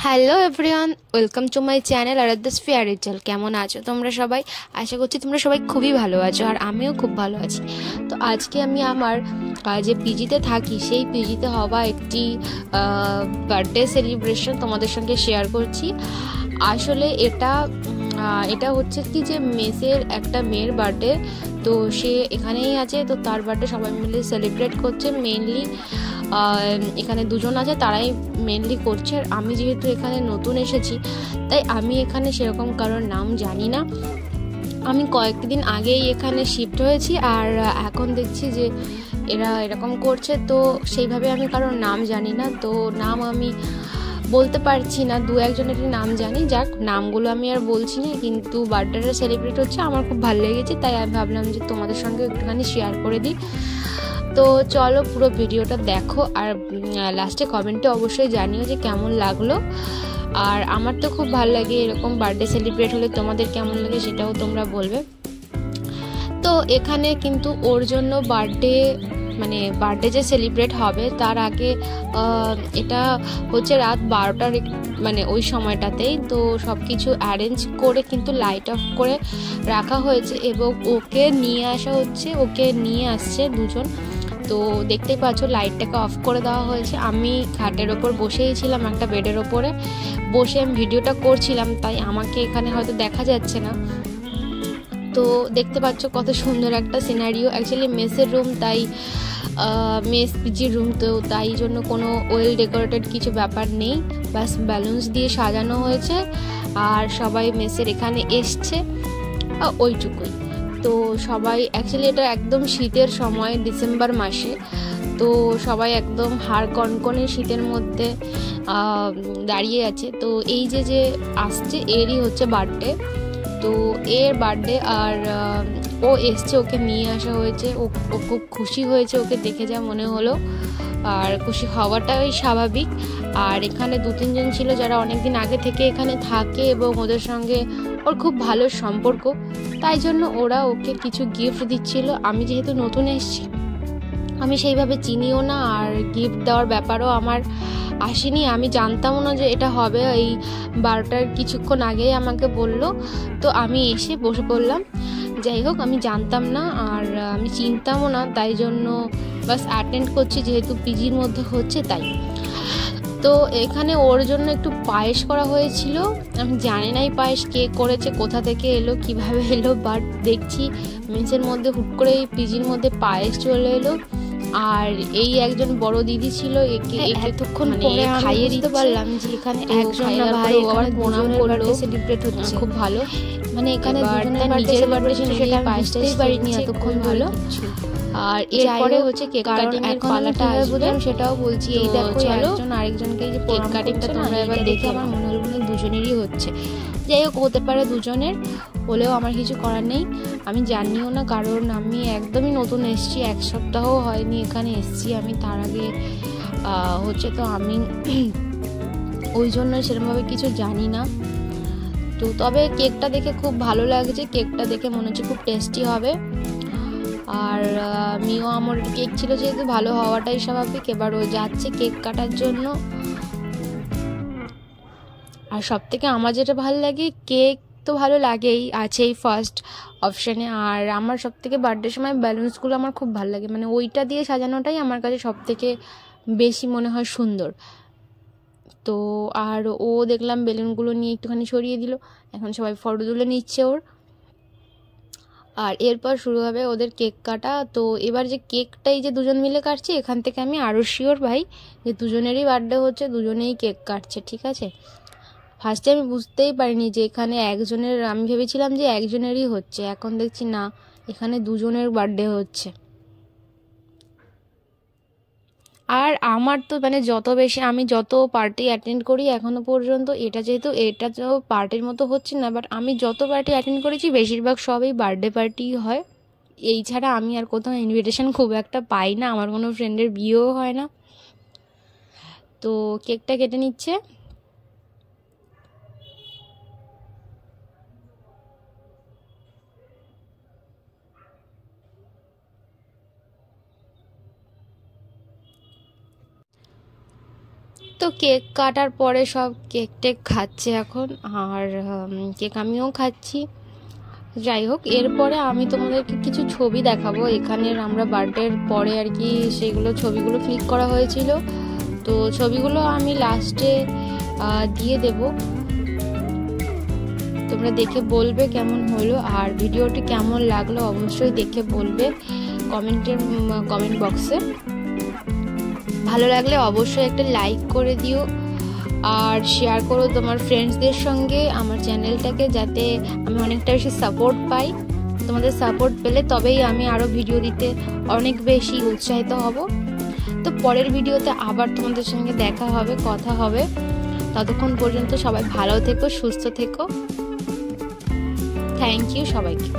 Hello everyone, welcome to my channel Aradhya's fairy tale. কেমন আছো তোমরা সবাই? আশা করছি তোমরা সবাই খুবই ভালো আছো, আর আমিও খুব ভালো আছি। তো আজকে আমি আমার যে পিজিতে থাকি সেই পিজিতে হওয়া একটি বার্থডে সেলিব্রেশন তোমাদের সঙ্গে শেয়ার করছি। আসলে এটা হচ্ছে কি যে মেসের একটা মেয়ের বার্থডে, তো সে এখানেই আছে, তো তার বার্থডে সবাই মিলে সেলিব্রেট করছে। মেইনলি এখানে দুজন আছে, তারাই মেনলি করছে। আর আমি যেহেতু এখানে নতুন এসেছি, তাই আমি এখানে সেরকম কারোর নাম জানি না। আমি কয়েকদিন আগেই এখানে শিফট হয়েছি, আর এখন দেখছি যে এরা এরকম করছে, তো সেইভাবে আমি কারোর নাম জানি না, তো নাম আমি বলতে পারছি না। দু একজনেরই নাম জানি, যাক নামগুলো আমি আর বলছি না। কিন্তু বার্থডেটা সেলিব্রেট হচ্ছে, আমার খুব ভালো লেগেছে, তাই আমি ভাবলাম যে তোমাদের সঙ্গে একটুখানি শেয়ার করে দিই। তো চলো পুরো ভিডিওটা দেখো, আর লাস্টে কমেন্টে অবশ্যই জানিও যে কেমন লাগলো। আর আমার তো খুব ভালো লাগে এরকম বার্থডে সেলিব্রেট হলে, তোমাদের কেমন লাগে সেটাও তোমরা বলবে। তো এখানে কিন্তু ওর জন্য বার্থডে যে সেলিব্রেট হবে তার আগে এটা হচ্ছে রাত 12টার ওই সময়টাতেই, তো সব কিছু অ্যারেঞ্জ করে কিন্তু লাইট অফ করে রাখা হয়েছে, এবং ওকে নিয়ে আসছে দুজন। তো দেখতেই পাচ্ছ লাইটটাকে অফ করে দেওয়া হয়েছে। আমি খাটের ওপর বসেই ছিলাম, একটা বেডের ওপরে বসে আমি ভিডিওটা করছিলাম, তাই আমাকে এখানে হয়তো দেখা যাচ্ছে না। তো দেখতে পাচ্ছ কত সুন্দর একটা সিনারিও। অ্যাকচুয়ালি মেসের রুম, তাই মেস পিজির রুম, তো তাই জন্য কোনো ওয়েল ডেকোরেটেড কিছু ব্যাপার নেই, বাস ব্যালুনস দিয়ে সাজানো হয়েছে, আর সবাই মেসের এখানে এসছে, ওইটুকুই। তো সবাই অ্যাকচুয়ালি এটা একদম শীতের সময়, ডিসেম্বর মাসে, তো সবাই একদম হাড় কনকনে শীতের মধ্যে দাঁড়িয়ে আছে। তো এই যে আসছে এরই হচ্ছে বার্থডে, তো এর বার্থডে, আর ও এসছে, ওকে নিয়ে আসা হয়েছে। ও খুব খুশি হয়েছে ওকে দেখে, যা মনে হলো, আর খুশি হওয়াটাই স্বাভাবিক। আর এখানে 2-3 জন ছিল যারা অনেকদিন আগে থেকে এখানে থাকে, এবং ওদের সঙ্গে ওর খুব ভালো সম্পর্ক, তাই জন্য ওরা ওকে কিছু গিফট দিচ্ছিল। আমি যেহেতু নতুন এসেছি, আমি সেইভাবে চিনিও না, আর গিফট দেওয়ার ব্যাপারও আমার আসেনি। আমি জানতামও না যে এটা হবে, এই 12টার কিছুক্ষণ আগেই আমাকে বলল, তো আমি এসে বসে পড়লাম। যাই হোক, আমি জানতাম না, আর আমি চিনতামও না, তাই জন্য বাস অ্যাটেন্ড করছি, যেহেতু পিজির মধ্যে হচ্ছে তাই। তো এখানে ওর জন্য একটু পায়েস করা হয়েছিল। আমি জানি না এই পায়েস কে করেছে, কোথা থেকে এলো, কিভাবে এলো, বাট দেখছি মেসের মধ্যে হুট করে এই পিজির মধ্যে পায়েস চলে এলো। আর এই একজন বড় দিদি ছিল, একে এতক্ষণ পরে খাইয়ে দিতে পারলাম যে এখানে একজন না ভাই, এখানে প্রণাম করলো, সেলিব্রেট হচ্ছে খুব ভালো। এখানে নিজের বার্থডে ছিল, সেটা পায়েসটাই পারিনি এতক্ষণ ভালো। আর এরপরে হচ্ছে কেক কাটিং এর পালাটা আসবে, সেটাও বলছি। এই দেখো একজন আরেকজনকে যে কেক কাটিংটা তোমরা এবার দেখে আমার মনে হলো দুজনেরই হচ্ছে। যাই হোক, হতে পারে দুজনের, হলেও আমার কিছু করার নেই। আমি জানিও না, কারণ আমি একদমই নতুন এসেছি, 1 সপ্তাহও হয়নি এখানে এসেছি আমি। তার আগে তো আমি ওই জন্য সেরকমভাবে কিছু জানি না। তো তবে কেকটা দেখে খুব ভালো লাগছে, কেকটা দেখে মনে হচ্ছে খুব টেস্টি হবে। আর মিও আমার কেক ছিল, যেহেতু ভালো হওয়াটাই স্বাভাবিক। এবার ও যাচ্ছে কেক কাটার জন্য। আর সব থেকে আমার যেটা ভালো লাগে, কেক তো ভালো লাগেই, আছেই ফার্স্ট অপশানে। আর আমার সব থেকে বার্থডের সময় ব্যালুন্সগুলো আমার খুব ভালো লাগে, ওইটা দিয়ে সাজানোটাই আমার কাছে সব থেকে বেশি মনে হয় সুন্দর। তো আর ও দেখলাম বেলুনগুলো নিয়ে একটুখানি সরিয়ে দিল, এখন সবাই ফটো তুলে নিচ্ছে ওর। আর এরপর শুরু হবে ওদের কেক কাটা। তো এবার যে কেকটাই যে দুজন মিলে কাটছে, এখান থেকে আমি আরও শিওর ভাই যে দুজনেরই বার্থডে হচ্ছে, দুজনেই কেক কাটছে, ঠিক আছে। ফার্স্টে আমি বুঝতেই পারিনি যে এখানে একজনের, আমি ভেবেছিলাম যে একজনেরই হচ্ছে, এখন দেখছি না, এখানে দুজনের বার্থডে হচ্ছে। আর আমার তো আমি যত পার্টি অ্যাটেন্ড করি এখনো পর্যন্ত, এটা তো পার্টির মতো হচ্ছে না, বাট আমি যত পার্টি অ্যাটেন্ড করেছি বেশিরভাগ সবই বার্থডে পার্টিই হয়। এই ছাড়া আমি আর কোথাও ইনভিটেশন খুব একটা পাই না, আমার কোনো ফ্রেন্ডের বিয়েও হয় না। তো কেকটা কেটে নিচ্ছে। তো কেক কাটার পরে সব কেক টেক খাচ্ছে এখন, আর কেক আমিও খাচ্ছি। যাই হোক, এরপরে আমি তোমাদেরকে কিছু ছবি দেখাবো এখানের আমরা বার্থডের পরে আর কি সেগুলো ছবিগুলো ক্লিক করা হয়েছিল। তো ছবিগুলো আমি লাস্টে দিয়ে দেব, তোমরা দেখে বলবে কেমন হলো, আর ভিডিওটি কেমন লাগলো অবশ্যই দেখে বলবে কমেন্ট বক্সে। ভালো লাগলে অবশ্যই একটা লাইক করে দিও আর শেয়ার করো তোমার ফ্রেন্ডসদের সঙ্গে আমার চ্যানেলটাকে, যাতে আমি অনেকটা বেশি সাপোর্ট পাই। তোমাদের সাপোর্ট পেলে তবেই আমি আরও ভিডিও দিতে অনেক বেশি উৎসাহিত হব। তো পরের ভিডিওতে আবার তোমাদের সঙ্গে দেখা হবে, কথা হবে। ততক্ষণ পর্যন্ত সবাই ভালো থেকো, সুস্থ থেকো। থ্যাংক ইউ সবাইকে।